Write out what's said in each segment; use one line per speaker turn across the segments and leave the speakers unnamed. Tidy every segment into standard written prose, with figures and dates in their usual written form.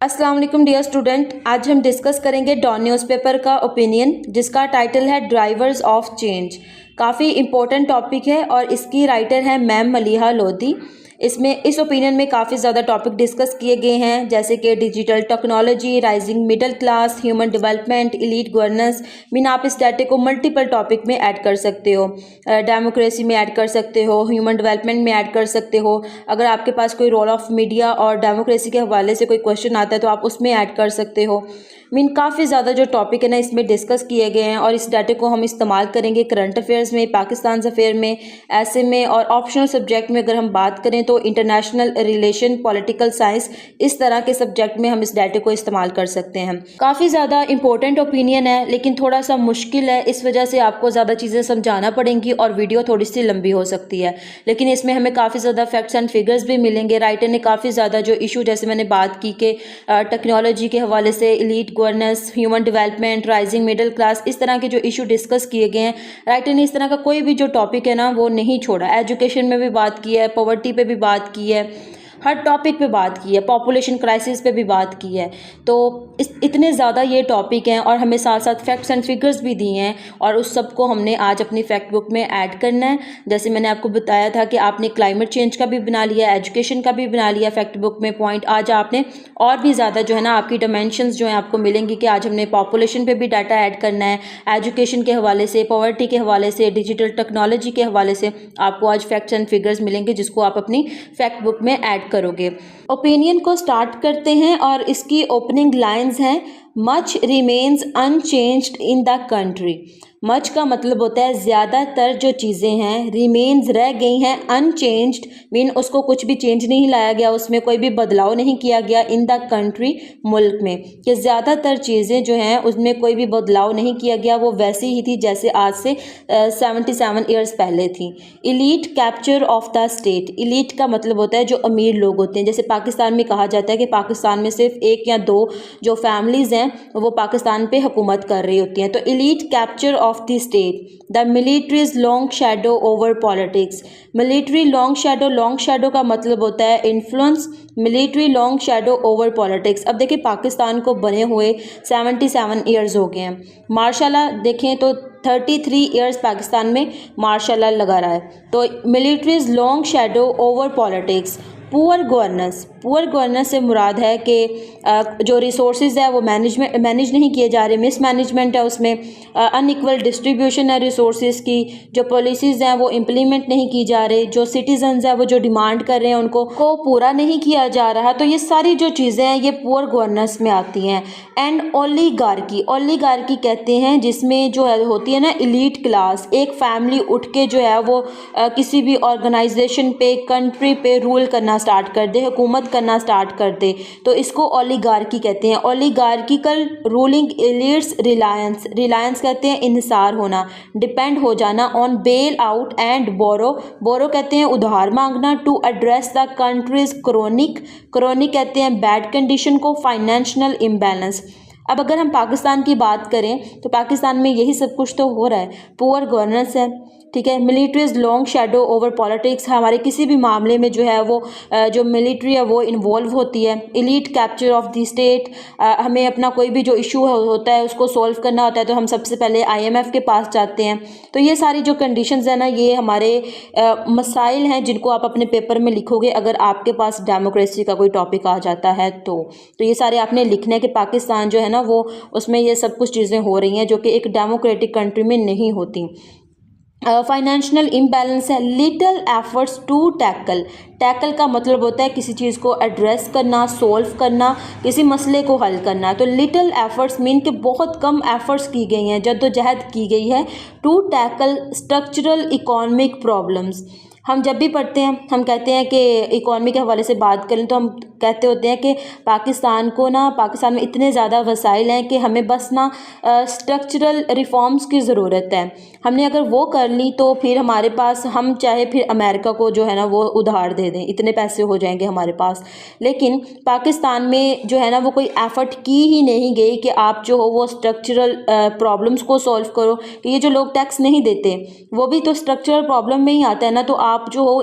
अस्सलाम वालेकुम dear student, आज हम डिस्कस करेंगे डॉन न्यूज़पेपर का ओपिनियन जिसका टाइटल है ड्राइवर्स ऑफ चेंज। काफ़ी इम्पोर्टेंट टॉपिक है और इसकी राइटर हैं मैम मलिहा लोधी। इसमें इस ओपिनियन में काफ़ी ज़्यादा टॉपिक डिस्कस किए गए हैं जैसे कि digital technology, rising middle class, human development, elite governance. Mean आप इस डाटे को मल्टीपल टॉपिक में ऐड कर सकते हो, डेमोक्रेसी में ऐड कर सकते हो, ह्यूमन डेवलपमेंट में ऐड कर सकते हो। अगर आपके पास कोई रोल ऑफ मीडिया और डेमोक्रेसी के हवाले से कोई क्वेश्चन आता है तो आप उसमें ऐड कर सकते हो। मीन काफ़ी ज़्यादा जो टॉपिक है ना इसमें डिस्कस किए गए हैं और इस डाटे को हम इस्तेमाल करेंगे करंट अफेयर्स में, पाकिस्तान अफेयर में, ऐसे में और ऑप्शनल सब्जेक्ट में। अगर हम बात करें तो इंटरनेशनल रिलेशन, पॉलिटिकल साइंस, इस तरह के सब्जेक्ट में हम इस डाटे को इस्तेमाल कर सकते हैं। काफ़ी ज़्यादा इंपॉर्टेंट ओपिनियन है लेकिन थोड़ा सा मुश्किल है, इस वजह से आपको ज़्यादा चीज़ें समझाना पड़ेंगी और वीडियो थोड़ी सी लंबी हो सकती है। लेकिन इसमें हमें काफ़ी ज़्यादा फैक्ट्स एंड फिगर्स भी मिलेंगे। राइटर ने काफ़ी ज़्यादा जो इशू, जैसे मैंने बात की कि टेक्नोलॉजी के हवाले से elite governance, human development, rising middle class, इस तरह के जो इशू डिस्कस किए गए हैं। राइटर ने इस तरह का कोई भी जो टॉपिक है ना वो नहीं छोड़ा। एजुकेशन में भी बात की है, पॉवर्टी पे भी बात की है, हर टॉपिक पे बात की है, पॉपुलेशन क्राइसिस पे भी बात की है। तो इतने ज़्यादा ये टॉपिक हैं और हमें साथ साथ फैक्ट्स एंड फिगर्स भी दिए हैं और उस सब को हमने आज अपनी फैक्ट बुक में ऐड करना है। जैसे मैंने आपको बताया था कि आपने क्लाइमेट चेंज का भी बना लिया, एजुकेशन का भी बना लिया फैक्ट बुक में पॉइंट। आज आपने और भी ज़्यादा जो है ना आपकी डायमेंशंस जो है आपको मिलेंगी कि आज हमने पॉपुलेशन पे भी डाटा ऐड करना है, एजुकेशन के हवाले से, पॉवर्टी के हवाले से, डिजिटल टेक्नोलॉजी के हवाले से आपको आज फैक्ट्स एंड फिगर्स मिलेंगे जिसको आप अपनी फैक्ट बुक में ऐड करोगे। ओपिनियन को स्टार्ट करते हैं और इसकी ओपनिंग लाइंस हैं, much remains unchanged in the country. Much का मतलब होता है ज़्यादातर जो चीज़ें हैं, रिमेन्स रह गई हैं, अनचेंज्ड मीन उसको कुछ भी चेंज नहीं लाया गया, उसमें कोई भी बदलाव नहीं किया गया। इन द कंट्री, मुल्क में, कि ज़्यादातर चीज़ें जो हैं उसमें कोई भी बदलाव नहीं किया गया, वो वैसी ही थी जैसे आज से 77 ईयर्स पहले थी। Elite capture of the state. Elite का मतलब होता है जो अमीर लोग होते हैं। जैसे पाकिस्तान में कहा जाता है कि पाकिस्तान में सिर्फ एक या दो जो फैमिलीज़ हैं वो पाकिस्तान पे हुकूमत कर रही होती हैं। तो elite capture of the state, the militaries long shadow over politics. Military long shadow का मतलब होता है influence, military long shadow over politics. अब देखिए पाकिस्तान को बने हुए 77 ईयर्स हो गए हैं। मार्शल लॉ देखें तो 33 ईयर्स पाकिस्तान में मार्शल लॉ लगा रहा है। तो militaries long shadow over politics. Poor governance से मुराद है कि जो रिसोर्सेज है वो मैनेज नहीं किए जा रहे, मिसमैनेजमेंट है उसमें, अनइक्वल डिस्ट्रीब्यूशन है रिसोर्सेज की, जो पॉलिसीज़ हैं वो इम्प्लीमेंट नहीं की जा रही, जो सिटीजन्स हैं वो जो डिमांड कर रहे हैं उनको को पूरा नहीं किया जा रहा। तो ये सारी जो चीज़ें हैं ये पुअर गवर्नेंस में आती हैं। एंड ओलीगार्की कहते हैं जिसमें जो है होती है ना इलीट क्लास, एक फैमिली उठ के जो है वो किसी भी ऑर्गेनाइजेशन पे, कंट्री पे रूल करना स्टार्ट कर दे, हुकूमत करना स्टार्ट कर दे, तो इसको ओलीगार्की कहते हैं। ओलीगार्किकल रूलिंग एलिट्स रिलायंस कहते हैं इन्हिसार होना, डिपेंड हो जाना, on bail out and borrow कहते हैं उधार मांगना, to address the country's chronic कहते हैं बैड कंडीशन को, फाइनेंशियल इम्बैलेंस। अब अगर हम पाकिस्तान की बात करें तो पाकिस्तान में यही सब कुछ तो हो रहा है, पुअर गवर्नेंस है, ठीक है। Militaries long shadow over politics, हमारे किसी भी मामले में जो है वो जो मिलिट्री है वो इन्वॉल्व होती है। Elite capture of the state, हमें अपना कोई भी जो इशू होता है उसको सॉल्व करना होता है तो हम सबसे पहले IMF के पास जाते हैं। तो ये सारी जो कंडीशंस है ना ये हमारे मसाइल हैं जिनको आप अपने पेपर में लिखोगे अगर आपके पास डेमोक्रेसी का कोई टॉपिक आ जाता है तो ये सारे आपने लिखने के पाकिस्तान जो है ना वो उसमें ये सब कुछ चीज़ें हो रही हैं जो कि एक डेमोक्रेटिक कंट्री में नहीं होती। फाइनेंशियल इम्बैलेंस है, लिटल एफर्ट्स टू टैकल का मतलब होता है किसी चीज़ को एड्रेस करना, सोल्व करना, किसी मसले को हल करना। तो लिटल एफर्ट्स मीन कि बहुत कम एफर्ट्स की गई हैं, जद्दोजहद की गई है to tackle structural economic problems. हम जब भी पढ़ते हैं हम कहते हैं कि इकॉनमी के हवाले से बात करें तो हम कहते होते हैं कि पाकिस्तान में इतने ज़्यादा वसाइल हैं कि हमें बस ना स्ट्रक्चरल रिफॉर्म्स की ज़रूरत है। हमने अगर वो कर ली तो फिर हमारे पास, हम चाहे फिर अमेरिका को जो है ना वो उधार दे दें, इतने पैसे हो जाएंगे हमारे पास। लेकिन पाकिस्तान में जो है ना वो कोई एफ़र्ट की ही नहीं गई कि आप जो हो वो स्ट्रक्चरल प्रॉब्लम्स को सॉल्व करो। कि ये जो लोग टैक्स नहीं देते वो भी तो स्ट्रक्चरल प्रॉब्लम में ही आता है ना। तो आप जो हो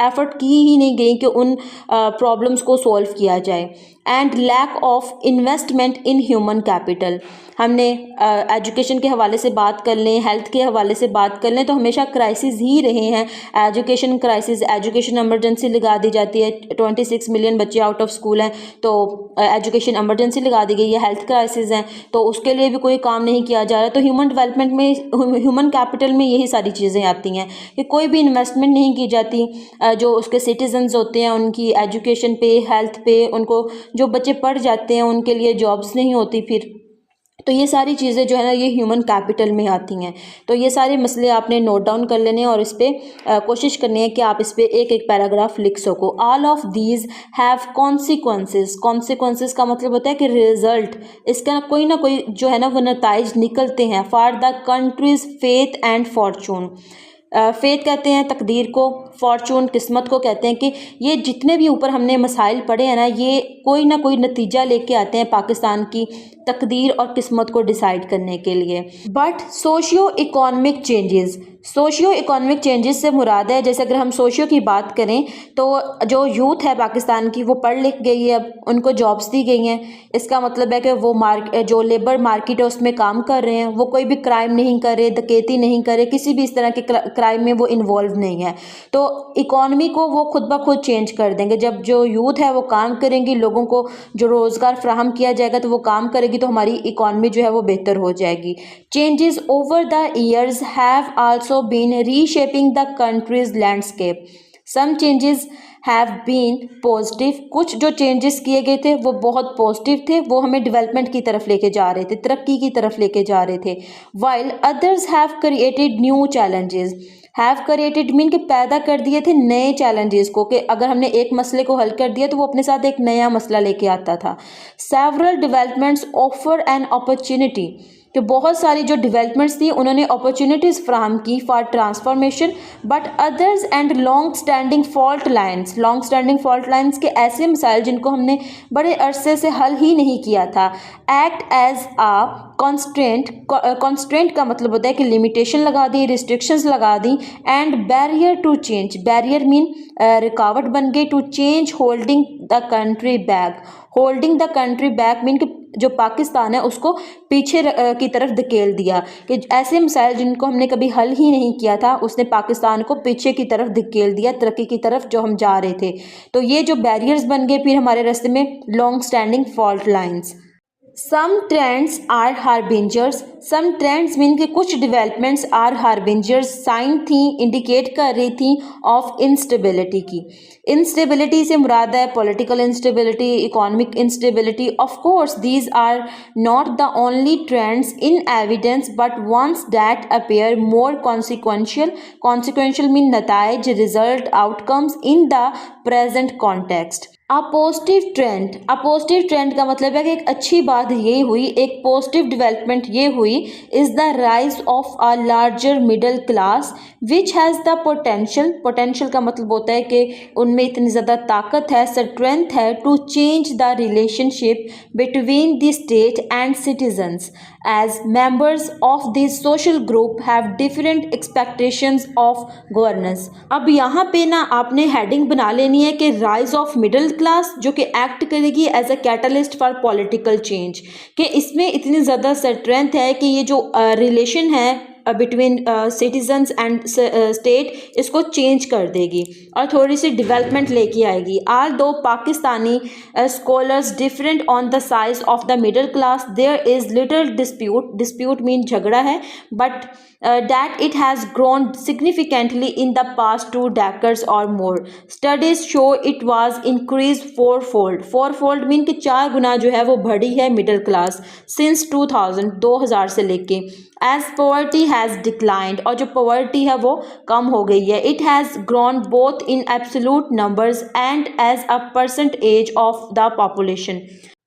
एफ़र्ट की ही नहीं गई कि उन प्रॉब्लम्स को सॉल्व किया जाए। And lack of investment in human capital. हमने एजुकेशन के हवाले से बात कर लें, हेल्थ के हवाले से बात कर लें, तो हमेशा क्राइसिस ही रहे हैं। एजुकेशन क्राइसिस, एजुकेशन इमरजेंसी लगा दी जाती है। 26 मिलियन बच्चे आउट ऑफ स्कूल हैं, तो एजुकेशन इमरजेंसी लगा दी गई है। हेल्थ क्राइसिस हैं, तो उसके लिए भी कोई काम नहीं किया जा रहा। तो ह्यूमन डेवलपमेंट में, ह्यूमन कैपिटल में यही सारी चीज़ें आती हैं कि कोई भी इन्वेस्टमेंट नहीं की जाती। जो उसके सिटीजन्स होते हैं उनकी एजुकेशन पे, हेल्थ पे, उनको जो बच्चे पढ़ जाते हैं उनके लिए जॉब्स नहीं होती फिर। तो ये सारी चीज़ें जो है ना, ये ह्यूमन कैपिटल में आती हैं। तो ये सारे मसले आपने नोट डाउन कर लेने हैं और इस पर कोशिश करनी है कि आप इस पर एक एक पैराग्राफ लिख सको। All of these have consequences. Consequences का मतलब होता है कि रिजल्ट, इसका कोई ना कोई जो है ना वो नताइज निकलते हैं। For the countries faith and Fortune. Faith कहते हैं तकदीर को, फॉर्चून किस्मत को कहते हैं कि ये जितने भी ऊपर हमने मसाइल पढ़े हैं ना, ये कोई ना कोई नतीजा लेके आते हैं पाकिस्तान की तकदीर और किस्मत को डिसाइड करने के लिए। But socio economic changes, socio economic changes से मुराद है, जैसे अगर हम सोशियो की बात करें तो जो यूथ है पाकिस्तान की वो पढ़ लिख गई है, अब उनको जॉब्स दी गई हैं। इसका मतलब है कि वो जो लेबर मार्केट है उसमें काम कर रहे हैं, वो कोई भी क्राइम नहीं कर रहे, डकैती नहीं कर रहे, किसी भी इस तरह के क्राइम में वो इन्वॉल्व नहीं है। तो इकॉनमी को वो खुद ब खुद चेंज कर देंगे। जब जो यूथ है वो काम करेंगी, लोगों को जो रोज़गार फ्राहम किया जाएगा तो वो काम करेगी, तो हमारी इकॉनमी जो है वो बेहतर हो जाएगी। Changes over the years have also been reshaping the country's landscape. Some changes have been positive. कुछ जो चेंजेस किए गए थे वो बहुत पॉजिटिव थे, वो हमें डेवलपमेंट की तरफ लेके जा रहे थे, तरक्की की तरफ लेके जा रहे थे। While others have created new challenges. Have created mean कि पैदा कर दिए थे नए चैलेंजेस को, कि अगर हमने एक मसले को हल कर दिया तो वो अपने साथ एक नया मसला लेके आता था। Several developments offer an opportunity, कि बहुत सारी जो डेवलपमेंट्स थी उन्होंने अपॉर्चुनिटीज़ फ्राहम की for transformation. But others and long standing fault lines, long standing fault lines के ऐसे मिसाइल जिनको हमने बड़े अरसे से हल ही नहीं किया था, एक्ट एज आ कॉन्स्ट्रेंट। कॉन्स्ट्रेंट का मतलब होता है कि लिमिटेशन लगा दी, रिस्ट्रिक्शंस लगा दी। And barrier to change, barrier mean रुकावट बन गई। To change holding the country back, holding the country back mean कि जो पाकिस्तान है उसको पीछे की तरफ धकेल दिया, कि ऐसे मसाइल जिनको हमने कभी हल ही नहीं किया था उसने पाकिस्तान को पीछे की तरफ धकेल दिया, तरक्की की तरफ जो हम जा रहे थे। तो ये जो बैरियर्स बन गए फिर हमारे रास्ते में, long standing fault lines. Some trends are harbingers. Some trends mean के कुछ डेवलपमेंट्स आर हार्बिंजर्स, साइन थी, इंडिकेट कर रही थी ऑफ इंस्टेबिलिटी की। इंस्टेबिलिटी से मुराद है political instability, economic instability. Of course these are not the only trends in evidence but once that appear more consequential. Consequential mean नताइज, result, outcomes in the present context. A positive trend, a positive trend का मतलब है कि एक अच्छी बात ये हुई, एक पॉजिटिव डेवलपमेंट ये हुई, is the rise of a larger middle class which has the potential. Potential का मतलब होता है कि उनमें इतनी ज़्यादा ताकत है, स्ट्रेंथ है, to change the relationship between the state and citizens as members of this social group have different expectations of governance. अब यहाँ पे ना आपने हेडिंग बना लेनी है कि राइज ऑफ मिडिल क्लास, जो कि एक्ट करेगी as a catalyst for political change, कि इसमें इतनी ज़्यादा स्ट्रेंथ है कि ये जो रिलेशन है बिटवीन सिटीजन्स एंड स्टेट, इसको चेंज कर देगी और थोड़ी सी डेवलपमेंट लेके आएगी। Although Pakistani scholars different on the size of the middle class, there is little dispute, dispute mean झगड़ा है, but that it has grown significantly in the past 2 decades or more. Studies show it was increased fourfold. Fourfold mean कि 4 गुना जो है वो बढ़ी है middle class since 2000 से लेके। As poverty has declined, और जो poverty है वो कम हो गई है। It has grown both in absolute numbers and as a percentage of the population.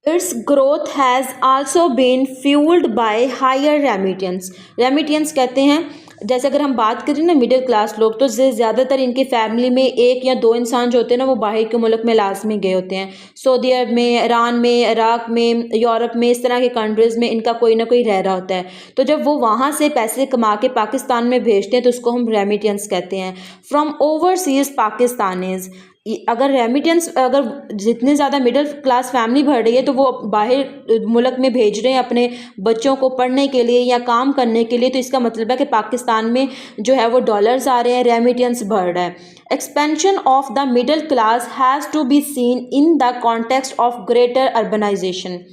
Its growth has also been fueled by higher remittance. Remittance कहते हैं, जैसे अगर हम बात करें ना मिडिल क्लास लोग, तो ज़्यादातर इनकी फैमिली में 1 या 2 इंसान जो होते हैं ना वो बाहर के मुल्क में लाजमी गए होते हैं। सऊदी अरब में, ईरान में, इराक में, यूरोप में, इस तरह के कंट्रीज़ में इनका कोई ना कोई रह रहा होता है। तो जब वो वहाँ से पैसे कमा के पाकिस्तान में भेजते हैं तो उसको हम रेमिटेंस कहते हैं। फ्रॉम ओवरसीज़ पाकिस्तानीज़, अगर रेमिटेंस, अगर जितने ज़्यादा मिडिल क्लास फैमिली बढ़ रही है तो वो बाहर मुल्क में भेज रहे हैं अपने बच्चों को पढ़ने के लिए या काम करने के लिए, तो इसका मतलब है कि पाकिस्तान में जो है वो डॉलर्स आ रहे हैं, रेमिटेंस बढ़ रहा है। Expansion of the middle class has to be seen in the context of greater urbanisation.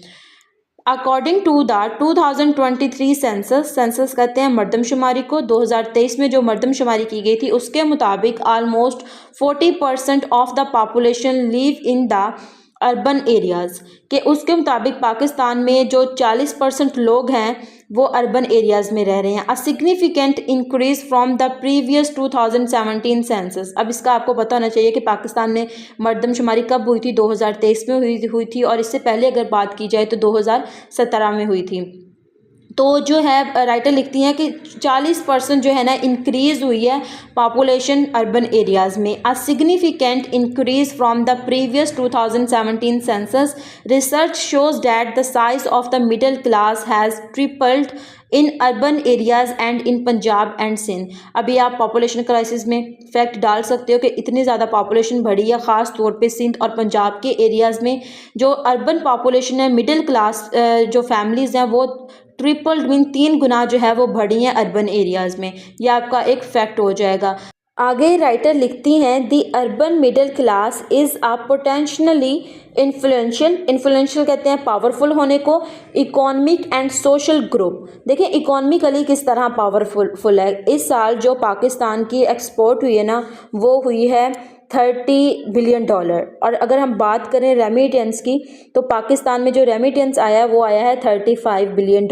According to the 2023 census कहते हैं मर्दमशुमारी को, 2023 में जो मर्दमशुमारी की गई थी उसके मुताबिक almost 40% of the population live in the urban areas, के उसके मुताबिक पाकिस्तान में जो 40% लोग हैं वो अर्बन एरियाज़ में रह रहे हैं। अ significant increase from the previous 2017 census. अब इसका आपको पता होना चाहिए कि पाकिस्तान में मर्दमशुमारी कब हुई थी, 2023 में हुई थी, और इससे पहले अगर बात की जाए तो 2017 में हुई थी। तो जो है राइटर लिखती हैं कि 40% जो है ना इंक्रीज़ हुई है पॉपुलेशन अर्बन एरियाज़ में। A significant increase from the previous 2017 census. Research shows that the size of the middle class has tripled in urban areas and in Punjab and Sindh. अभी आप पॉपुलेशन क्राइसिस में फैक्ट डाल सकते हो कि इतनी ज़्यादा पॉपुलेशन बढ़ी है, ख़ास तौर पे सिंध और पंजाब के एरियाज़ में जो अर्बन पॉपुलेशन है, मिडिल क्लास जो फैमिलीज़ हैं वो ट्रिपल्ड मीन 3 गुना जो है वो बढ़ी हैं अर्बन एरियाज़ में। यह आपका एक फैक्ट हो जाएगा। आगे राइटर लिखती हैं the urban middle class is a potentially influential कहते हैं पावरफुल होने को, इकोनॉमिक एंड सोशल ग्रुप। देखिए इकोनॉमिकली किस तरह पावरफुल है। इस साल जो पाकिस्तान की एक्सपोर्ट हुई है ना वो हुई है $30 बिलियन। और अगर हम बात करें रेमिटेंस की तो पाकिस्तान में जो रेमिटेंस आया है वो आया है $35 बिलियन।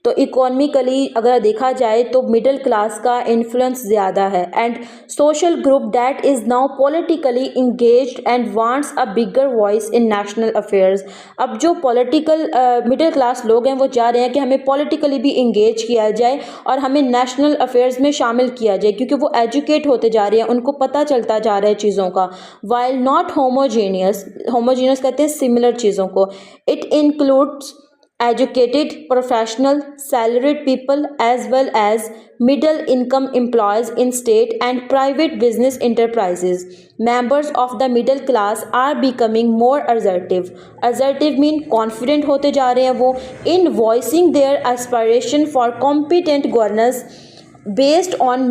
तो इकोनॉमिकली अगर देखा जाए तो मिडिल क्लास का इन्फ्लुएंस ज़्यादा है। And social group that is now politically engaged and wants a bigger voice in national affairs. अब जो पॉलिटिकल मिडिल क्लास लोग हैं वो चाह रहे हैं कि हमें पॉलिटिकली भी इंगेज किया जाए और हमें नेशनल अफेयर्स में शामिल किया जाए, क्योंकि वो एजुकेट होते जा रहे हैं, उनको पता चलता जा रहा है चीज़ों का। वाइल नॉट होमोजीनियस कहते हैं सिमिलर चीज़ों को। It includes educated professional salaried people as well as middle income employees in state and private business enterprises. Members of the middle class are becoming more assertive mean confident होते जा रहे हैं वो in voicing their aspiration for competent governance based on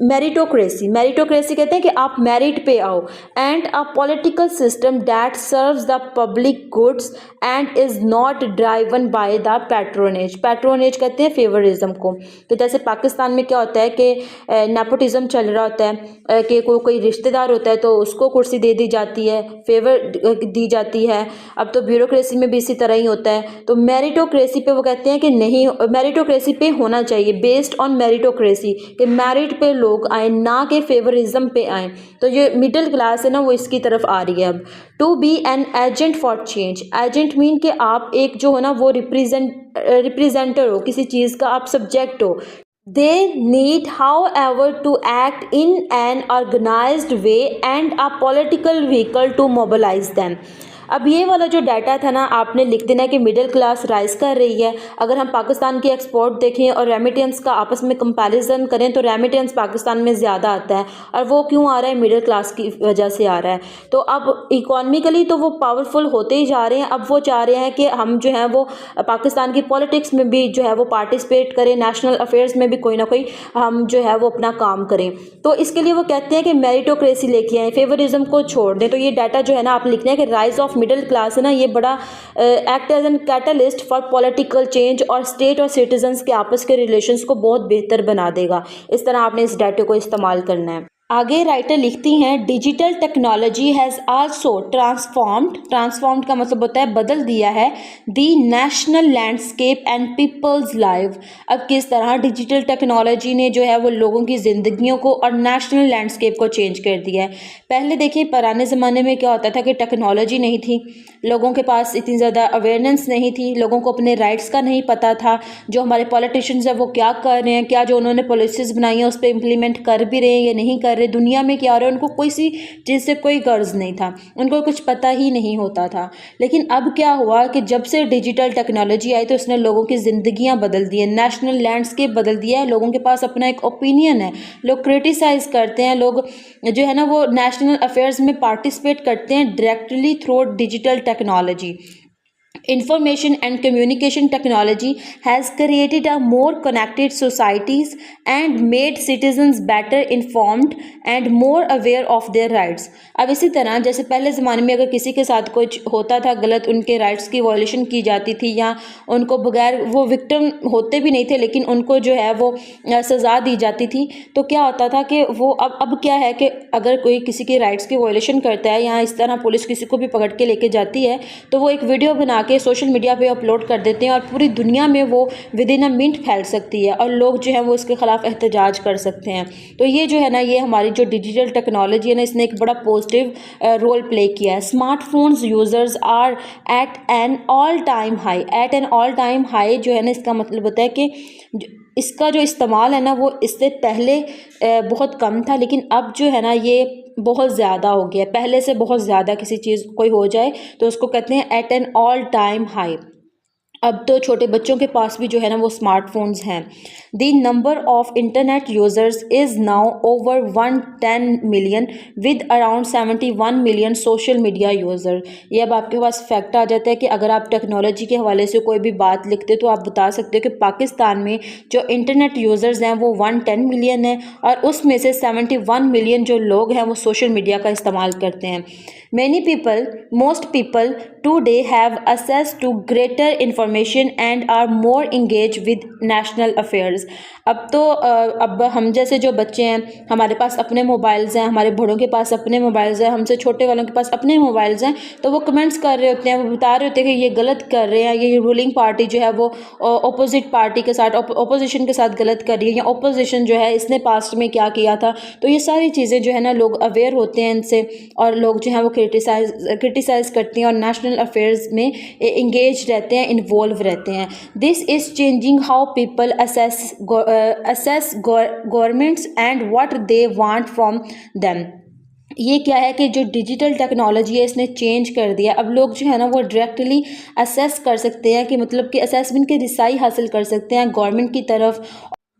meritocracy कहते हैं कि आप merit पे आओ, and a political system that serves the public goods and is not driven by the patronage कहते हैं फेवरिज्म को। तो जैसे पाकिस्तान में क्या होता है कि नेपोटिज्म चल रहा होता है कि कोई रिश्तेदार होता है तो उसको कुर्सी दे दी जाती है, फेवर दी जाती है। अब तो ब्यूरोक्रेसी में भी इसी तरह ही होता है। तो मेरिटोक्रेसी पे वो कहते हैं कि नहीं, मेरिटोक्रेसी पे होना चाहिए बेस्ड ऑन मेरिटोक्रेसी कि मेरिट पे लोग आए ना कि फेवरिज्म पे आए। तो ये मिडिल क्लास है ना वो इसकी तरफ आ रही है। अब to be an agent for change. Agent mean कि आप एक जो हो ना वो रिप्रेजेंटर हो किसी चीज़ का, आप सब्जेक्ट हो। They need however to act in an organized way and a political vehicle to mobilize them. अब ये वाला जो डाटा था ना आपने लिख देना है कि मिडिल क्लास राइज कर रही है। अगर हम पाकिस्तान की एक्सपोर्ट देखें और रेमिटेंस का आपस में कंपैरिजन करें तो रेमिटेंस पाकिस्तान में ज़्यादा आता है, और वो क्यों आ रहा है, मिडिल क्लास की वजह से आ रहा है। तो अब इकोनॉमिकली तो वो पावरफुल होते ही जा रहे हैं। अब वो चाह रहे हैं कि हम जो है वो पाकिस्तान की पॉलिटिक्स में भी जो है वो पार्टिसिपेट करें, नेशनल अफेयर्स में भी कोई ना कोई हम जो है वो अपना काम करें। तो इसके लिए वो कहते हैं कि मेरिटोक्रेसी लेके आए, फेवरिज्म को छोड़ दें। तो ये डाटा जो है ना आप लिखना है कि राइज ऑफ मिडिल क्लास है ना ये बड़ा act as an catalyst for political change और स्टेट और सिटीजन्स के आपस के रिलेशंस को बहुत बेहतर बना देगा। इस तरह आपने इस डाटे को इस्तेमाल करना है। आगे राइटर लिखती हैं digital technology has also transformed का मतलब होता है बदल दिया है the national landscape and people's life. अब किस तरह डिजिटल टेक्नोलॉजी ने जो है वो लोगों की ज़िंदगियों को और नेशनल लैंडस्केप को चेंज कर दिया है। पहले देखिए पुराने ज़माने में क्या होता था कि टेक्नोलॉजी नहीं थी, लोगों के पास इतनी ज़्यादा अवेयरनेस नहीं थी, लोगों को अपने राइट्स का नहीं पता था। जो हमारे पॉलिटिशियंस हैं वो क्या कर रहे हैं, क्या जो उन्होंने पॉलिसीज़ बनाई हैं उस पर इम्प्लीमेंट कर भी रहे हैं या नहीं कर कर रहे, दुनिया में क्या हो रहा है, उनको कोई सी चीज़ से कोई गर्ज नहीं था, उनको कुछ पता ही नहीं होता था। लेकिन अब क्या हुआ कि जब से डिजिटल टेक्नोलॉजी आई तो उसने लोगों की ज़िंदगियां बदल दी है, नेशनल लैंडस्केप बदल दिया है। लोगों के पास अपना एक ओपिनियन है, लोग क्रिटिसाइज़ करते हैं, लोग जो है ना वो नेशनल अफेयर्स में पार्टिसिपेट करते हैं directly through digital technology. Information and communication technology has created a more connected societies and made citizens better informed and more aware of their rights। अब इसी तरह जैसे पहले ज़माने में अगर किसी के साथ कुछ होता था गलत, उनके राइट्स की वॉयलेशन की जाती थी या उनको बगैर वो विक्टिम होते भी नहीं थे लेकिन उनको जो है वो सज़ा दी जाती थी, तो क्या होता था कि वो अब क्या है कि अगर कोई किसी के राइट्स की वॉयलेशन करता है या इस तरह पुलिस किसी को भी पकड़ के लेके जाती है तो वो एक वीडियो बना के सोशल मीडिया पे अपलोड कर देते हैं और पूरी दुनिया में वो विद इन अ मिनट फैल सकती है और लोग जो है वो इसके ख़िलाफ़ एहतजाज कर सकते हैं। तो ये जो है ना, ये हमारी जो डिजिटल टेक्नोलॉजी है ना, इसने एक बड़ा पॉजिटिव रोल प्ले किया है। Smartphones users are at an all time high जो है ना, इसका मतलब होता है कि इसका जो इस्तेमाल है ना वो इससे पहले बहुत कम था, लेकिन अब जो है ना ये बहुत ज़्यादा हो गया। पहले से बहुत ज़्यादा किसी चीज़ कोई हो जाए तो उसको कहते हैं at an all time high. अब तो छोटे बच्चों के पास भी जो है ना वो स्मार्टफोन्स हैं। The number of internet users is now over 110 million with around 71 million social media user. ये अब आपके पास फैक्ट आ जाता है कि अगर आप टेक्नोलॉजी के हवाले से कोई भी बात लिखते तो आप बता सकते हो कि पाकिस्तान में जो इंटरनेट यूज़र्स हैं वो 110 मिलियन है और उसमें से 71 मिलियन जो लोग हैं वो सोशल मीडिया का इस्तेमाल करते हैं। Most people today have access to greater information and are more engaged with national affairs। अब हम जैसे जो बच्चे हैं, हमारे पास अपने मोबाइल्स हैं, हमारे बड़ों के पास अपने मोबाइल्स हैं, हमसे छोटे वालों के पास अपने मोबाइल्स हैं, तो वो कमेंट्स कर रहे होते हैं, वो बता रहे होते हैं कि ये गलत कर रहे हैं, ये रूलिंग पार्टी जो है वो अपोजिट पार्टी के साथ, अपोजिशन के साथ गलत कर रही है, या अपोजिशन जो है इसने पास्ट में क्या किया था। तो ये सारी चीज़ें जो है ना लोग अवेयर होते हैं इनसे और लोग जो है वो क्रिटिसाइज़ करते हैं और नेशनल अफेयर्स में इंगेज रहते हैं, इन्वॉल्व रहते हैं। This is changing how people assess governments and what they want from them. ये क्या है कि जो डिजिटल टेक्नोलॉजी है इसने चेंज कर दिया। अब लोग जो है ना वो डायरेक्टली असेस कर सकते हैं कि मतलब कि असेसमेंट की रिसाई हासिल कर सकते हैं गवर्नमेंट की तरफ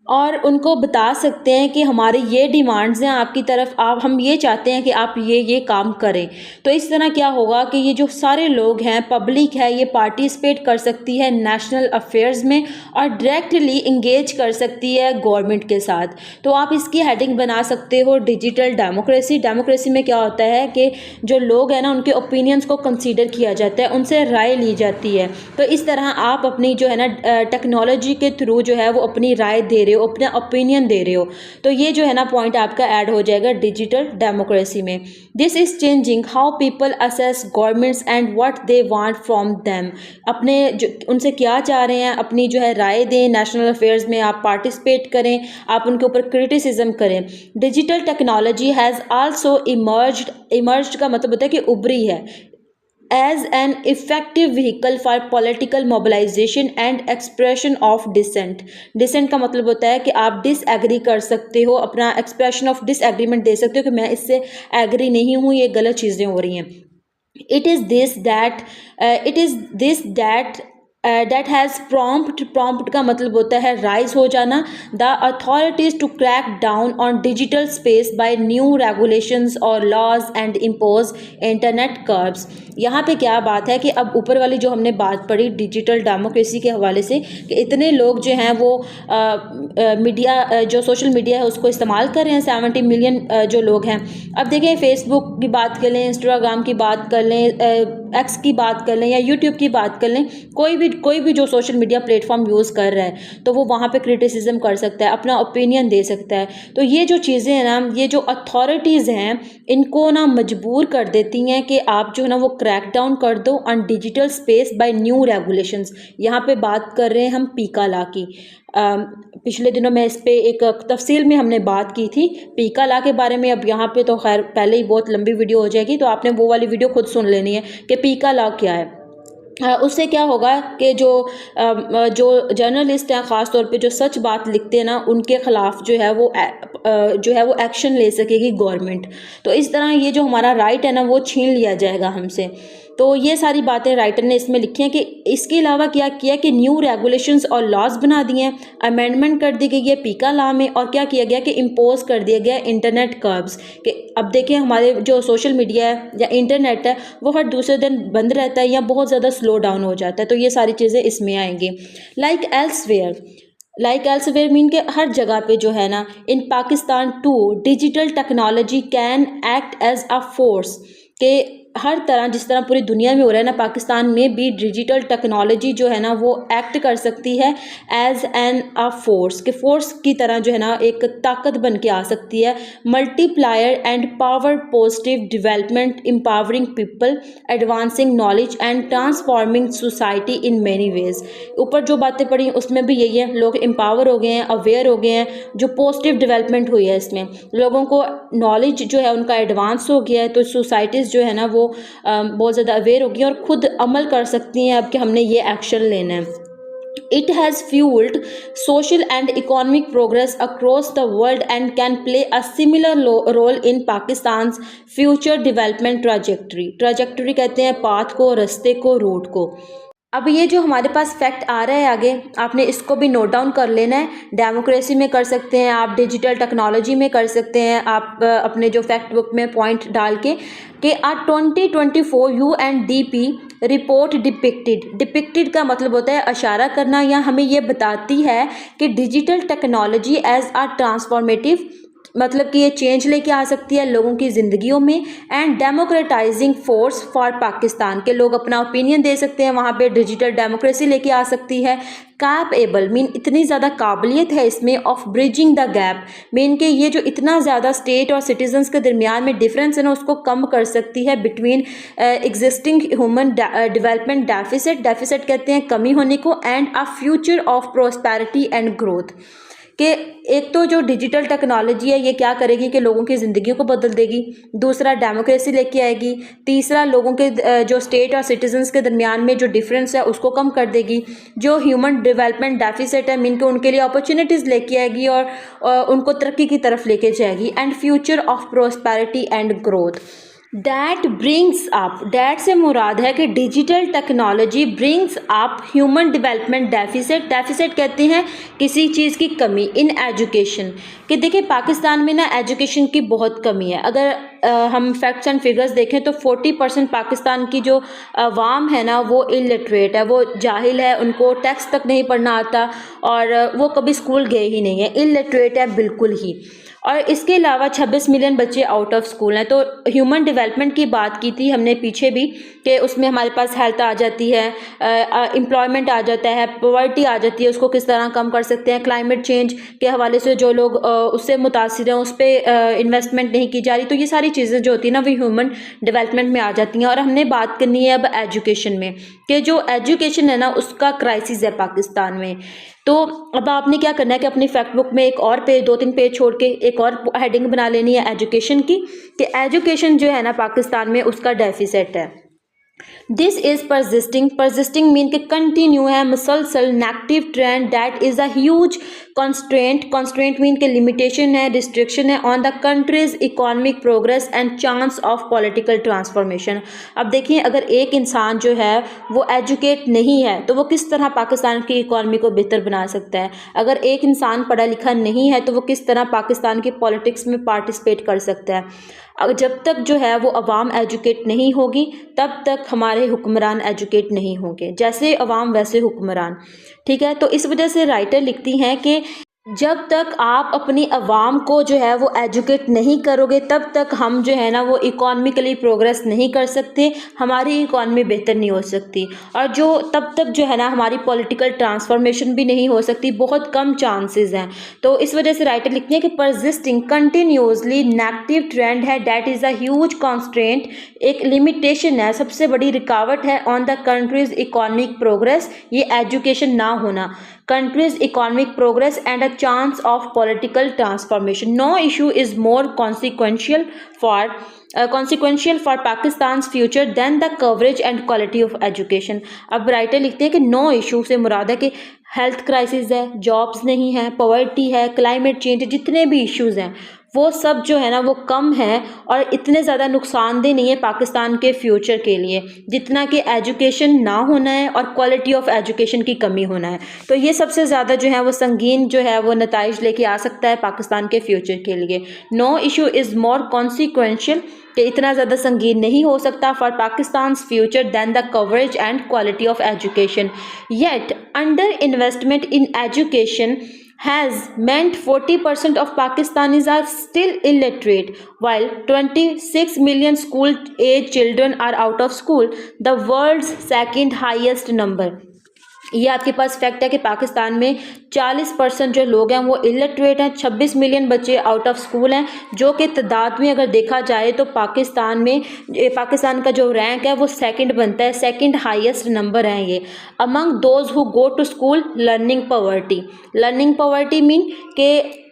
और उनको बता सकते हैं कि हमारे ये डिमांड्स हैं आपकी तरफ, हम ये चाहते हैं कि आप ये काम करें। तो इस तरह क्या होगा कि ये जो सारे लोग हैं, पब्लिक है, ये पार्टिसिपेट कर सकती है नेशनल अफेयर्स में और डायरेक्टली इंगेज कर सकती है गवर्नमेंट के साथ। तो आप इसकी हेडिंग बना सकते हो डिजिटल डेमोक्रेसी। डेमोक्रेसी में क्या होता है कि जो लोग हैं ना उनके ओपिनियंस को कंसीडर किया जाता है, उनसे राय ली जाती है। तो इस तरह आप अपनी जो है ना टेक्नोलॉजी के थ्रू जो है वो अपनी राय दे रहे हो, अपना ओपिनियन दे रहे हो। तो ये जो है ना पॉइंट आपका ऐड हो जाएगा डिजिटल डेमोक्रेसी में। This is changing how people assess governments and what they want from them. अपने जो उनसे क्या चाह रहे हैं अपनी जो है राय दें, नेशनल अफेयर्स में आप पार्टिसिपेट करें, आप उनके ऊपर क्रिटिसिज्म करें। Digital technology has also emerged का मतलब होता है कि उभरी है as an effective vehicle for political mobilization and expression of dissent। dissent का मतलब होता है कि आप डिसएग्री कर सकते हो, अपना एक्सप्रेशन ऑफ डिसएग्रीमेंट दे सकते हो कि मैं इससे एग्री नहीं हूँ, ये गलत चीज़ें हो रही हैं। It is this that has prompt का मतलब होता है राइज हो जाना the authorities to crack down on digital space by new regulations और laws and impose internet curbs. यहाँ पे क्या बात है कि अब ऊपर वाली जो हमने बात पढ़ी डिजिटल डेमोक्रेसी के हवाले से कि इतने लोग जो हैं वो मीडिया जो सोशल मीडिया है उसको इस्तेमाल कर रहे हैं, 70 मिलियन जो लोग हैं। अब देखें फेसबुक की बात कर लें, इंस्टाग्राम की बात कर लें, एक्स की बात कर लें या यूट्यूब की बात कर लें, कोई भी जो सोशल मीडिया प्लेटफॉर्म यूज़ कर रहा है तो वो वहाँ पे क्रिटिसिज्म कर सकता है, अपना ओपिनियन दे सकता है। तो ये जो चीज़ें हैं ना, ये जो अथॉरिटीज़ हैं इनको ना मजबूर कर देती हैं कि आप जो है ना वो क्रैक डाउन कर दो on digital space by new regulations. यहाँ पे बात कर रहे हैं हम पीका लॉ की। पिछले दिनों में इस पे एक तफसील में हमने बात की थी पीका लॉ के बारे में। अब यहाँ पे तो खैर पहले ही बहुत लंबी वीडियो हो जाएगी, तो आपने वो वाली वीडियो खुद सुन लेनी है कि पीका लॉ क्या है। उससे क्या होगा कि जो जर्नलिस्ट हैं, ख़ास तौर पे जो सच बात लिखते हैं ना, उनके ख़िलाफ़ जो है वो एक्शन ले सकेगी गवर्नमेंट। तो इस तरह ये जो हमारा राइट है ना, वो छीन लिया जाएगा हमसे। तो ये सारी बातें राइटर ने इसमें लिखी हैं कि इसके अलावा क्या किया कि न्यू रेगुलेशंस और लॉज बना दिए हैं, अमेंडमेंट कर दी गई है पीका लॉ में, और क्या किया गया कि इम्पोज कर दिया गया इंटरनेट कर्ब्स कि अब देखिए हमारे जो सोशल मीडिया है या इंटरनेट है वो हर दूसरे दिन बंद रहता है या बहुत ज़्यादा स्लो डाउन हो जाता है। तो ये सारी चीज़ें इसमें आएंगी। लाइक एल्सवेयर मीन के हर जगह पे जो है ना, in Pakistan too digital technology can act as a force, के हर तरह जिस तरह पूरी दुनिया में हो रहा है ना, पाकिस्तान में भी डिजिटल टेक्नोलॉजी जो है ना वो एक्ट कर सकती है एज एन अ फोर्स, के फोर्स की तरह जो है ना एक ताकत बन के आ सकती है। Multiplier and power positive development, empowering people, advancing knowledge and transforming society in many ways. ऊपर जो बातें पढ़ी उसमें भी यही है, लोग एम्पावर हो गए हैं, अवेयर हो गए हैं, जो पॉजिटिव डेवलपमेंट हुई है इसमें लोगों को नॉलेज जो है उनका एडवांस हो गया है। तो सोसाइटीज़ जो है ना वो बहुत ज़्यादा अवेयर होगी और ख़ुद अमल कर सकती हैं अब कि हमने ये एक्शन लेना है। It has fueled social and economic progress across the world and can play a similar role in Pakistan's future development trajectory। Trajectory कहते हैं पाथ को, रास्ते को, रूट को। अब ये जो हमारे पास फैक्ट आ रहा है आगे, आपने इसको भी नोट डाउन कर लेना है। डेमोक्रेसी में कर सकते हैं आप, डिजिटल टेक्नोलॉजी में कर सकते हैं आप, अपने जो फैक्ट बुक में पॉइंट डाल के कि 2024 UNDP रिपोर्ट डिपिक्टेड का मतलब होता है इशारा करना, या हमें ये बताती है कि digital technology as a transformative, मतलब कि ये चेंज लेके आ सकती है लोगों की ज़िंदगियों में, एंड डेमोक्रेटाइजिंग फोर्स फॉर पाकिस्तान, के लोग अपना ओपिनियन दे सकते हैं वहाँ पे, डिजिटल डेमोक्रेसी लेके आ सकती है। कैपेबल मीन इतनी ज़्यादा काबिलियत है इसमें, of bridging the gap mean के ये जो इतना ज़्यादा स्टेट और सिटीजन्स के दरमियान में डिफरेंस है ना उसको कम कर सकती है between existing human development deficit कहते हैं कमी होने को, and a future of prosperity and growth, कि एक तो जो डिजिटल टेक्नोलॉजी है ये क्या करेगी कि लोगों की ज़िंदगियों को बदल देगी, दूसरा डेमोक्रेसी लेके आएगी, तीसरा लोगों के जो स्टेट और सिटीजन्स के दरमियान में जो डिफरेंस है उसको कम कर देगी, जो ह्यूमन डेवलपमेंट डेफिसिट है मीन के उनके लिए अपॉर्चुनिटीज़ लेके आएगी और उनको तरक्की की तरफ लेके जाएगी, and future of prosperity and growth. That से मुराद है कि digital technology brings up human development deficit कहते हैं किसी चीज़ की कमी इन एजुकेशन, कि देखिए पाकिस्तान में ना एजुकेशन की बहुत कमी है। अगर हम फैक्ट्स एंड फिगर्स देखें तो 40% पाकिस्तान की जो अवाम है ना वो इलिटरेट है, वो जाहिल है, उनको टेक्स्ट तक नहीं पढ़ना आता और वो कभी स्कूल गए ही नहीं है, इलिटरेट है बिल्कुल ही। और इसके अलावा 26 मिलियन बच्चे आउट ऑफ स्कूल हैं। तो ह्यूमन डेवलपमेंट की बात की थी हमने पीछे भी कि उसमें हमारे पास हेल्थ आ जाती है, एम्प्लॉयमेंट आ जाता है, पॉवर्टी आ जाती है, उसको किस तरह कम कर सकते हैं, क्लाइमेट चेंज के हवाले से जो लोग उससे मुतासिर हैं उस पर इन्वेस्टमेंट नहीं की जा रही। तो ये सारी चीज़ें जो होती है ना वो ह्यूमन डेवलपमेंट में आ जाती हैं। और हमने बात करनी है अब एजुकेशन में, कि जो एजुकेशन है ना उसका क्राइसिस है पाकिस्तान में। तो अब आपने क्या करना है कि अपनी फैक्ट बुक में एक और पेज, 2-3 पेज छोड़ के एक और हेडिंग बना लेनी है एजुकेशन की, कि एजुकेशन जो है ना पाकिस्तान में उसका डेफिसिट है। दिस इज परसिस्टिंग मीन के कंटिन्यू है, मुसलसल negative trend that is a huge constraint mean के लिमिटेशन है, रिस्ट्रिक्शन है on the countries economic progress and chance of political transformation. अब देखिए अगर एक इंसान जो है वो एजुकेट नहीं है तो वो किस तरह पाकिस्तान की इकोनॉमी को बेहतर बना सकता है। अगर एक इंसान पढ़ा लिखा नहीं है तो वो किस तरह पाकिस्तान की पॉलिटिक्स में पार्टिसिपेट कर सकता है। जब तक जो है वो अवाम एजुकेट नहीं होगी तब तक हमारे हुक्मरान एजुकेट नहीं होंगे, जैसे अवाम वैसे हुक्मरान। ठीक है, तो इस वजह से राइटर लिखती हैं कि जब तक आप अपनी अवाम को जो है वो एजुकेट नहीं करोगे तब तक हम जो है ना वो इकोनॉमिकली प्रोग्रेस नहीं कर सकते, हमारी इकोनॉमी बेहतर नहीं हो सकती, और जो तब तक जो है ना हमारी पॉलिटिकल ट्रांसफॉर्मेशन भी नहीं हो सकती, बहुत कम चांसेस हैं। तो इस वजह से राइटर लिखते हैं कि परसिस्टिंग कंटिन्यूसली नेगेटिव ट्रेंड है, that is a huge constraint, एक लिमिटेशन है, सबसे बड़ी रुकावट है on the countries economic progress, ये एजुकेशन ना होना। country's economic progress and a chance of political transformation. No issue is more consequential for Pakistan's future than the coverage and quality of education. अब writer लिखते हैं कि no issue से मुराद है कि हेल्थ क्राइसिस है, जॉब्स नहीं है, पॉवर्टी है, क्लाइमेट चेंज, जितने भी इश्यूज़ हैं वो सब जो है ना वो कम है और इतने ज़्यादा नुकसानदेह नहीं है पाकिस्तान के फ्यूचर के लिए जितना कि एजुकेशन ना होना है और क्वालिटी ऑफ एजुकेशन की कमी होना है। तो ये सबसे ज़्यादा जो है वो संगीन जो है वो नताइज लेके आ सकता है पाकिस्तान के फ्यूचर के लिए। No issue is more consequential, कि इतना ज़्यादा संगीन नहीं हो सकता for Pakistan future than the coverage and quality of education. Yet under investment in education has meant 40% of Pakistanis are still illiterate, while 26 million school-age children are out of school, the world's second highest number. ये आपके पास fact है कि पाकिस्तान में 40% जो लोग हैं वो illiterate हैं, 26 मिलियन बच्चे आउट ऑफ स्कूल हैं, जो कि तादाद में अगर देखा जाए तो पाकिस्तान का जो रैंक है वो सेकंड बनता है, सेकंड हाईएस्ट नंबर है ये among those who go to school. Learning poverty mean के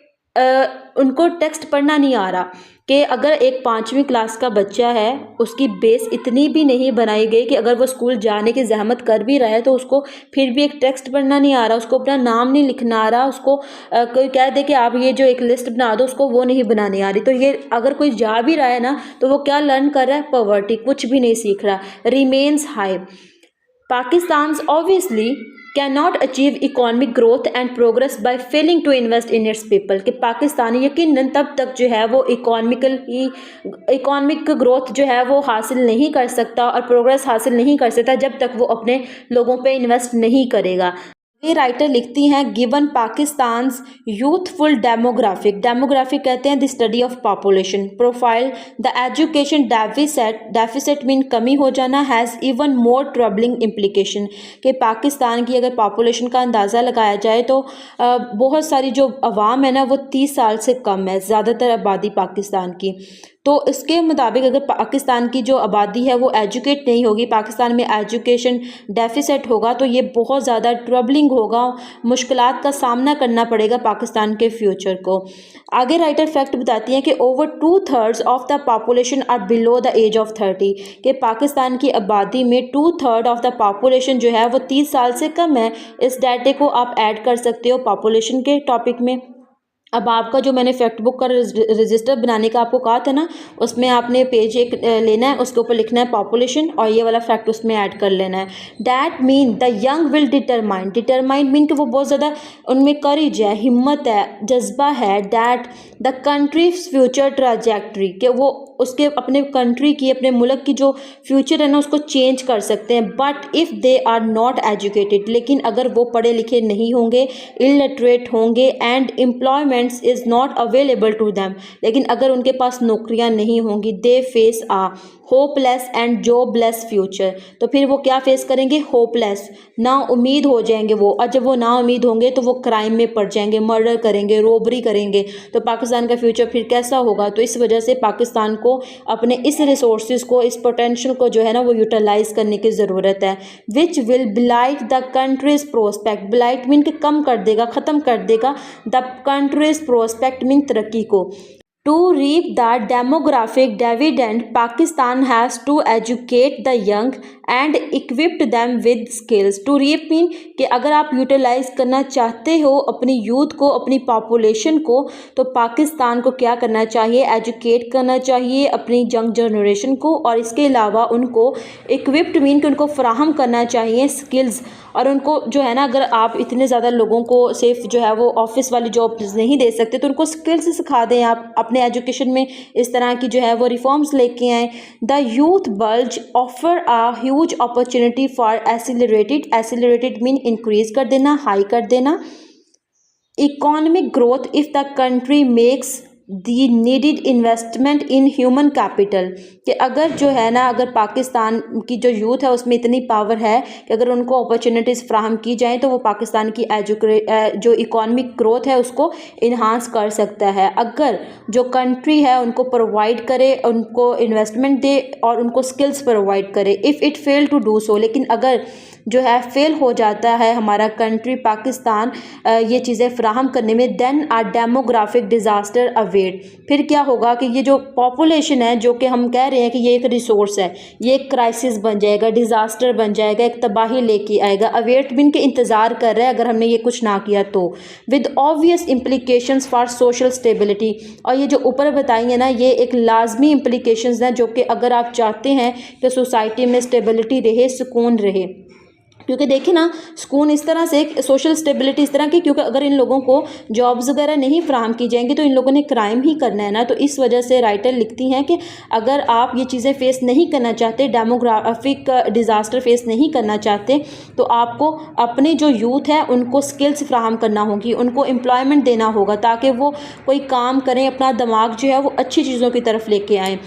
उनको टेक्स्ट पढ़ना नहीं आ रहा, कि अगर एक 5वीं क्लास का बच्चा है उसकी बेस इतनी भी नहीं बनाई गई कि अगर वो स्कूल जाने की जहमत कर भी रहा है तो उसको फिर भी एक टेक्स्ट पढ़ना नहीं आ रहा, उसको अपना नाम नहीं लिखना आ रहा, उसको कोई कह दे कि आप ये जो एक लिस्ट बना दो, उसको वो नहीं बनानी आ रही। तो ये अगर कोई जा भी रहा है ना तो वो क्या लर्न कर रहा है? पॉवर्टी, कुछ भी नहीं सीख रहा। Remains high, Pakistan obviously cannot achieve economic growth and progress by failing to invest in its people, कि पाकिस्तान यकीनन तब तक जो है वो इकोनॉमिक ग्रोथ जो है वो हासिल नहीं कर सकता और प्रोग्रेस हासिल नहीं कर सकता जब तक वो अपने लोगों पे इन्वेस्ट नहीं करेगा। ये राइटर लिखती हैं गिवन पाकिस्तान्स यूथफुल डेमोग्राफिक कहते हैं the study of population profile, the education deficit mean कमी हो जाना has even more troubling implication, कि पाकिस्तान की अगर पॉपुलेशन का अंदाज़ा लगाया जाए तो बहुत सारी जो अवाम है ना वो 30 साल से कम है, ज़्यादातर आबादी पाकिस्तान की। तो इसके मुताबिक अगर पाकिस्तान की जो आबादी है वो एजुकेट नहीं होगी, पाकिस्तान में एजुकेशन डेफिसिट होगा, तो ये बहुत ज़्यादा ट्रबलिंग होगा, मुश्किलात का सामना करना पड़ेगा पाकिस्तान के फ्यूचर को। आगे राइटर फैक्ट बताती हैं कि over 2/3 of the population are below the age of 30, कि पाकिस्तान की आबादी में 2/3 ऑफ द पॉपुलेशन जो है वो 30 साल से कम है। इस डाटे को आप ऐड कर सकते हो पॉपुलेशन के टॉपिक में। अब आपका जो मैंने फैक्ट बुक का रजिस्टर बनाने का आपको कहा था ना, उसमें आपने पेज एक लेना है, उसके ऊपर लिखना है पॉपुलेशन और ये वाला फैक्ट उसमें ऐड कर लेना है। That mean the young will determine mean कि वो बहुत ज़्यादा उनमें करेज है, हिम्मत है, जज्बा है। That the countries future trajectory, कि वो उसके अपने कंट्री की, अपने मुल्क की जो फ्यूचर है ना उसको चेंज कर सकते हैं। But if they are not educated, लेकिन अगर वो पढ़े लिखे नहीं होंगे, इलिटरेट होंगे and employment is not available to them, लेकिन अगर उनके पास नौकरियां नहीं होंगी, they face a hopeless and jobless future, तो फिर वो क्या फेस करेंगे? होपलेस, ना उम्मीद हो जाएंगे वो, और जब वो ना उम्मीद होंगे तो वो क्राइम में पड़ जाएंगे, मर्डर करेंगे, रोबरी करेंगे, तो पाकिस्तान का फ्यूचर फिर कैसा होगा? तो इस वजह से पाकिस्तान को अपने इस रिसोर्सेज को, इस पोटेंशियल को जो है ना वो यूटिलाइज करने की ज़रूरत है। Which will blight the countries prospect, blight mean कि कम कर देगा, ख़त्म कर देगा, द कंट्रीज प्रोस्पेक्ट मीन तरक्की को। To reap the demographic dividend, Pakistan has to educate the young and equip them with skills. To reap mean कि अगर आप यूटिलाइज करना चाहते हो अपनी यूथ को, अपनी पॉपुलेशन को, तो पाकिस्तान को क्या करना चाहिए? एजुकेट करना चाहिए अपनी यंग जनरेशन को, और इसके अलावा उनको इक्विप्ड मीन कि उनको फराहम करना चाहिए स्किल्स, और उनको जो है ना अगर आप इतने ज़्यादा लोगों को सिर्फ जो है वो ऑफिस वाली जॉब नहीं दे सकते तो उनको स्किल्स सिखा दें आप अपने एजुकेशन में, इस तरह की जो है वो रिफॉर्म्स लेके आएँ। The youth bulge offer a huge opportunity for accelerated mean increase कर देना, हाई कर देना economic growth if the country makes the needed investment in human capital, कि अगर जो है ना अगर पाकिस्तान की जो यूथ है उसमें इतनी पावर है कि अगर उनको अपॉर्चुनिटीज़ फ्राहम की जाएँ तो वो पाकिस्तान की जो इकोनॉमिक ग्रोथ है उसको इन्हांस कर सकता है। अगर जो कंट्री है उनको प्रोवाइड करे, उनको इन्वेस्टमेंट दे और उनको स्किल्स प्रोवाइड करे। If it fail to do so, लेकिन अगर जो है फेल हो जाता है हमारा कंट्री पाकिस्तान ये चीज़ें फ़राहम करने में, देन आ डेमोग्राफिक डिज़ास्टर अवेट। फिर क्या होगा कि ये जो पॉपुलेशन है, जो कि हम कह रहे हैं कि ये एक रिसोर्स है, ये एक क्राइसिस बन जाएगा, डिज़ास्टर बन जाएगा, एक तबाही लेके आएगा। अवेट बिन के इंतज़ार कर रहे हैं अगर हमने ये कुछ ना किया तो, with obvious implications for social stability. और ये जो ऊपर बताई है ना, ये एक लाजमी इम्प्लीकेशंस हैं जो कि अगर आप चाहते हैं कि सोसाइटी में स्टेबिलिटी रहे, सुकून रहे। क्योंकि देखिए ना, सुकून इस तरह से, सोशल स्टेबिलिटी इस तरह की, क्योंकि अगर इन लोगों को जॉब्स वगैरह नहीं फराहम की जाएंगी तो इन लोगों ने क्राइम ही करना है ना। तो इस वजह से राइटर लिखती हैं कि अगर आप ये चीज़ें फेस नहीं करना चाहते, डेमोग्राफिक डिज़ास्टर फेस नहीं करना चाहते, तो आपको अपने जो यूथ है उनको स्किल्स फ्राहम करना होगी, उनको एम्प्लॉयमेंट देना होगा ताकि वो कोई काम करें, अपना दिमाग जो है वो अच्छी चीज़ों की तरफ लेके आएँ।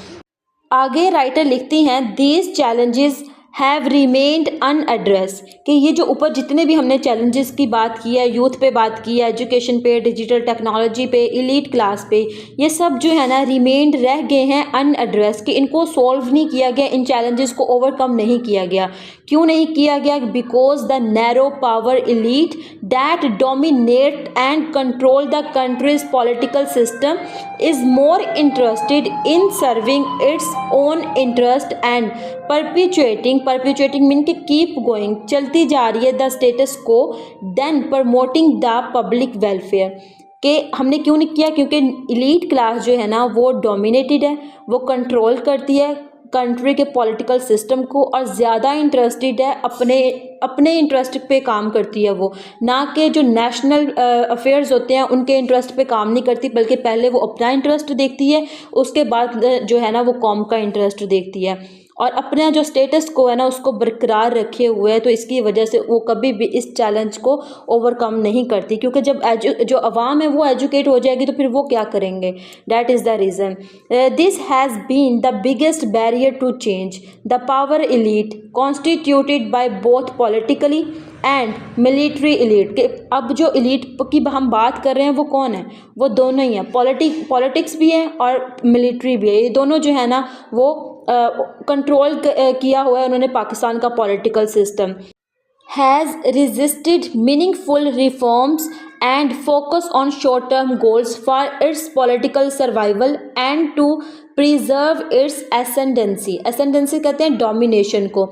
आगे राइटर लिखती हैं, दीज चैलेंजेस हैव रिमेन्ड अनएड्रेस, कि ये जो ऊपर जितने भी हमने चैलेंजेस की बात की है, यूथ पे बात की है, एजुकेशन पे, डिजिटल टेक्नोलॉजी पे, इलीट क्लास पे, ये सब जो है ना रिमेन्ड रह गए हैं अनएड्रेस, कि इनको सॉल्व नहीं किया गया, इन चैलेंजेस को ओवरकम नहीं किया गया। क्यों नहीं किया गया? Because the narrow power elite that dominate and control the countries political system is more interested in serving its own interest and perpetuating mean के keep going, चलती जा रही है the status quo, then promoting the public welfare। कि हमने क्यों नहीं किया? क्योंकि इलीट क्लास जो है ना वो डोमिनेटेड है, वो कंट्रोल करती है कंट्री के पॉलिटिकल सिस्टम को और ज़्यादा इंटरेस्टेड है, अपने इंटरेस्ट पे काम करती है वो, ना कि जो नेशनल अफेयर्स होते हैं उनके इंटरेस्ट पे काम नहीं करती, बल्कि पहले वो अपना इंटरेस्ट देखती है, उसके बाद जो है ना वो कौम का इंटरेस्ट देखती है और अपना जो स्टेटस को है ना उसको बरकरार रखे हुए है। तो इसकी वजह से वो कभी भी इस चैलेंज को ओवरकम नहीं करती, क्योंकि जब जो अवाम है वो एजुकेट हो जाएगी तो फिर वो क्या करेंगे? That is the reason. This has been the biggest barrier to change the power elite constituted by both politically and military elite. के अब जो एलीट की हम बात कर रहे हैं वो कौन है? वो दोनों ही हैं, पॉलिटिक्स भी है और मिलिट्री भी है। ये दोनों जो है ना वो कंट्रोल किया हुआ है उन्होंने पाकिस्तान का political system. Has resisted meaningful reforms and focus on short-term goals for its political survival and to preserve its ascendancy। ascendancy कहते हैं डोमिनेशन को।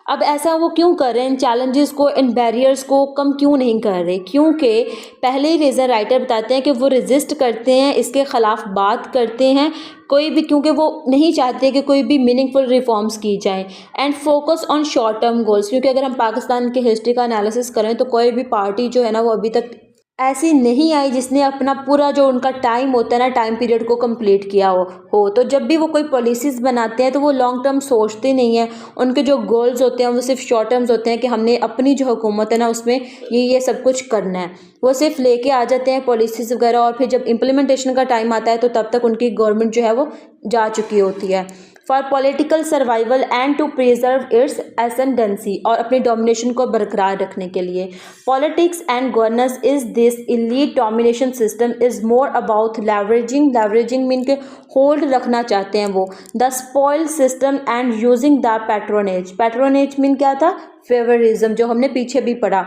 अब ऐसा वो क्यों कर रहे हैं? इन चैलेंजेस को, इन बैरियर्स को कम क्यों नहीं कर रहे? क्योंकि पहले ही रीज़न राइटर बताते हैं कि वो रेजिस्ट करते हैं, इसके ख़िलाफ़ बात करते हैं कोई भी, क्योंकि वो नहीं चाहते कि कोई भी मीनिंगफुल रिफॉर्म्स की जाएं। And focus on short term goals, क्योंकि अगर हम पाकिस्तान की हिस्ट्री का एनालिसिस करें तो कोई भी पार्टी जो है ना वो अभी तक ऐसी नहीं आई जिसने अपना पूरा जो उनका टाइम होता है ना, टाइम पीरियड को कंप्लीट किया हो। तो जब भी वो कोई पॉलिसीज़ बनाते हैं तो वो लॉन्ग टर्म सोचते नहीं हैं, उनके जो गोल्स होते हैं वो सिर्फ शॉर्ट टर्म्स होते हैं कि हमने अपनी जो हुकूमत है ना उसमें ये सब कुछ करना है। वो सिर्फ लेके आ जाते हैं पॉलिसीज़ वगैरह और फिर जब इम्प्लीमेंटेशन का टाइम आता है तो तब तक उनकी गवर्नमेंट जो है वो जा चुकी होती है। For political survival and to preserve its ascendancy, और अपने डोमिनेशन को बरकरार रखने के लिए। Politics and governance is this elite domination system is more about leveraging mean के होल्ड रखना चाहते हैं वो, the spoil system and using the patronage mean क्या था? फेवरिज्म, जो हमने पीछे भी पढ़ा।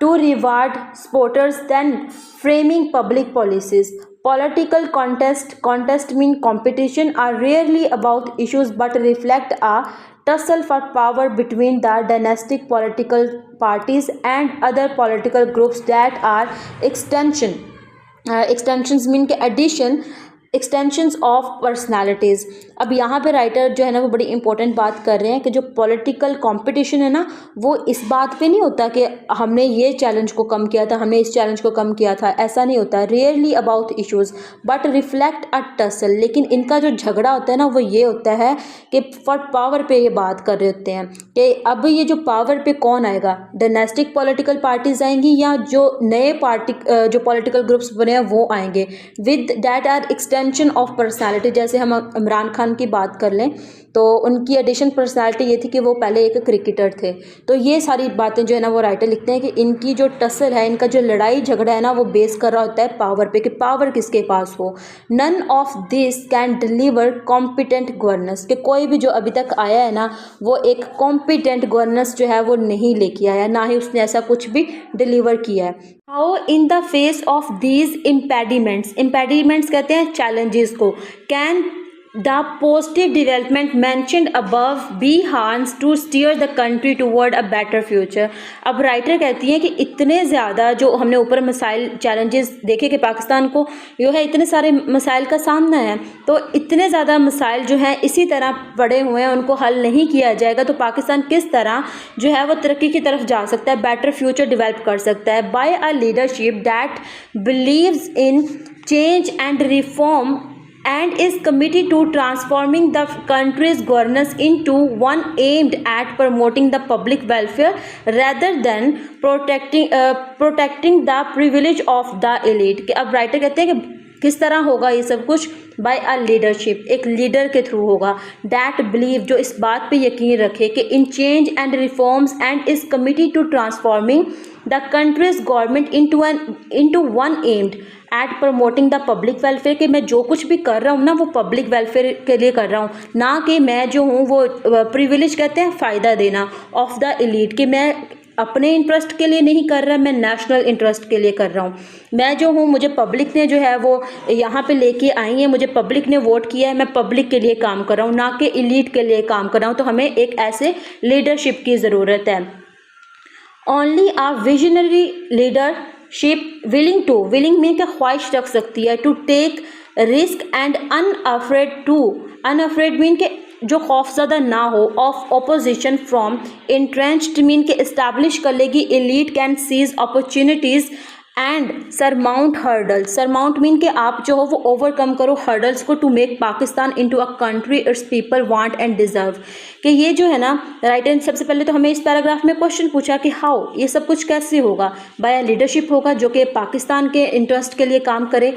To reward supporters then framing public policies. Political contest mean competition are rarely about issues but reflect a tussle for power between the dynastic political parties and other political groups that are extensions mean के addition extensions of personalities. अब यहाँ पे writer जो है ना वो बड़ी important बात कर रहे हैं कि जो पॉलिटिकल कंपटीशन है ना वो इस बात पे नहीं होता कि हमने ये चैलेंज को कम किया था, हमने इस चैलेंज को कम किया था, ऐसा नहीं होता। Rarely about issues but reflect a tussle, लेकिन इनका जो झगड़ा होता है ना वो ये होता है कि फॉर पावर पे ये बात कर रहे होते हैं कि अब ये जो पावर पे कौन आएगा, डायनेस्टिक पॉलिटिकल पार्टीज़ आएंगी या जो नए पार्टी जो पॉलिटिकल ग्रुप्स बने हैं वो आएंगे, with that are extension of personality, जैसे हम इमरान खान की बात कर लें तो उनकी एडिशन पर्सनालिटी ये थी कि वो पहले एक क्रिकेटर थे। तो ये सारी बातें जो है ना वो राइटर लिखते हैं कि इनकी जो टसल है, इनका जो लड़ाई झगड़ा है ना, वो बेस कर रहा होता है पावर पे, कि पावर किसके पास हो। None of this can deliver competent governance, कि कोई भी जो अभी तक आया है ना वो एक कॉम्पिटेंट गवर्नेंस जो है वो नहीं लेके आया, ना ही उसने ऐसा कुछ भी डिलीवर किया है। How in the face of these impediments, impediments कहते हैं चैलेंजेस को, can the positive development mentioned above be harms to steer the country toward a better future. अब राइटर कहती हैं कि इतने ज़्यादा जो हमने ऊपर मसाइल चैलेंजेस देखे कि पाकिस्तान को जो है इतने सारे मसाइल का सामना है, तो इतने ज़्यादा मसाइल जो हैं इसी तरह पड़े हुए हैं, उनको हल नहीं किया जाएगा तो पाकिस्तान किस तरह जो है वो तरक्की की तरफ जा सकता है, बेटर फ्यूचर डेवलप कर सकता है। By a leadership that believes in change and reform and is committed to transforming the country's governance into one aimed at promoting the public welfare rather than protecting the privilege of the elite। कि अब writer कहते हैं कि किस तरह होगा ये सब कुछ, बाय अ लीडरशिप, एक लीडर के थ्रू होगा, दैट बिलीव जो इस बात पे यकीन रखे कि in change and reforms and is committed to transforming the country's government into one aimed at promoting the public welfare, कि मैं जो कुछ भी कर रहा हूँ ना वो पब्लिक वेलफेयर के लिए कर रहा हूँ, ना कि मैं जो हूँ वो प्रिविलेज कहते हैं फ़ायदा देना ऑफ द एलीट, कि मैं अपने इंटरेस्ट के लिए नहीं कर रहा, मैं नेशनल इंटरेस्ट के लिए कर रहा हूँ। मैं जो हूँ, मुझे पब्लिक ने जो है वो यहाँ पे लेके आई है, मुझे पब्लिक ने वोट किया है, मैं पब्लिक के लिए काम कर रहा हूँ, ना कि एलीट के लिए काम कर रहा हूँ। तो हमें एक ऐसे लीडरशिप की ज़रूरत है। Only a visionary leadership willing में क्या ख्वाहिश रख सकती है, to take risk and unafraid mean के जो खौफज़दा ना हो, of opposition from entrenched mean के इस्टेब्लिश कर लेगी, elite can seize opportunities and surmount hurdles, surmount mean के आप जो हो वो ओवरकम करो हर्डल्स को, to make Pakistan into a country its people want and deserve. कि ये जो है ना राइटर ने सबसे पहले तो हमें इस पैराग्राफ में क्वेश्चन पूछा कि हाउ, ये सब कुछ कैसे होगा, बाय लीडरशिप होगा जो कि पाकिस्तान के इंटरेस्ट के लिए काम करे,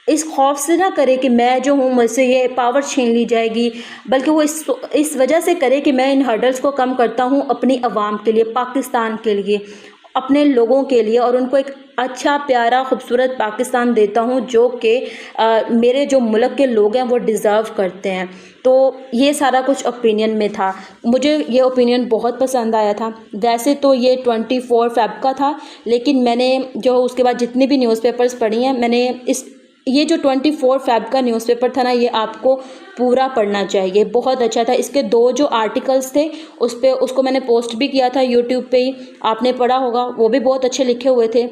इस खौफ से ना करे कि मैं जो हूँ मुझसे ये पावर छीन ली जाएगी, बल्कि वो इस वजह से करे कि मैं इन हर्डल्स को कम करता हूँ अपनी आवाम के लिए, पाकिस्तान के लिए, अपने लोगों के लिए, और उनको एक अच्छा प्यारा खूबसूरत पाकिस्तान देता हूँ जो कि मेरे जो मुल्क के लोग हैं वो डिज़र्व करते हैं। तो ये सारा कुछ ओपिनियन में था, मुझे ये ओपिनियन बहुत पसंद आया था। वैसे तो ये 24 फ़रवरी का था, लेकिन मैंने जो उसके बाद जितनी भी न्यूज़पेपर्स पढ़ी हैं, मैंने ये जो 24 फ़रवरी का न्यूज़पेपर था ना, ये आपको पूरा पढ़ना चाहिए, बहुत अच्छा था। इसके 2 जो आर्टिकल्स थे उसको मैंने पोस्ट भी किया था यूट्यूब पे ही, आपने पढ़ा होगा, वो भी बहुत अच्छे लिखे हुए थे।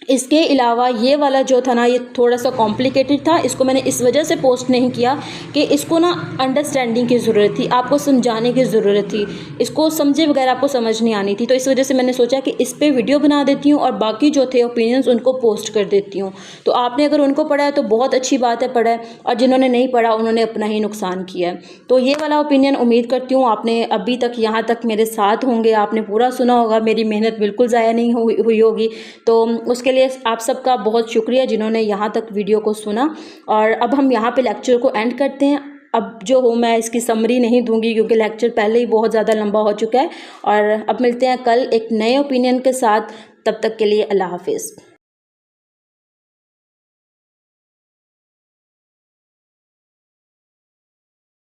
इसके अलावा ये वाला जो था ना ये थोड़ा सा कॉम्प्लिकेटेड था, इसको मैंने इस वजह से पोस्ट नहीं किया कि इसको ना अंडरस्टैंडिंग की ज़रूरत थी, आपको समझाने की ज़रूरत थी, इसको समझे बगैर आपको समझ नहीं आनी थी। तो इस वजह से मैंने सोचा कि इस पर वीडियो बना देती हूँ और बाकी जो थे ओपिनियंस उनको पोस्ट कर देती हूँ। तो आपने अगर उनको पढ़ा है तो बहुत अच्छी बात है, पढ़ा है, और जिन्होंने नहीं पढ़ा उन्होंने अपना ही नुकसान किया है। तो ये वाला ओपिनियन उम्मीद करती हूँ आपने अभी तक यहाँ तक मेरे साथ होंगे, आपने पूरा सुना होगा, मेरी मेहनत बिल्कुल ज़ाया नहीं हुई होगी। तो उसके लिए आप सबका बहुत शुक्रिया जिन्होंने यहाँ तक वीडियो को सुना। और अब हम यहाँ पे लेक्चर को एंड करते हैं। अब जो हो मैं इसकी समरी नहीं दूंगी क्योंकि लेक्चर पहले ही बहुत ज़्यादा लंबा हो चुका है। और अब मिलते हैं कल एक नए ओपिनियन के साथ, तब तक के लिए अल्लाह हाफिज़।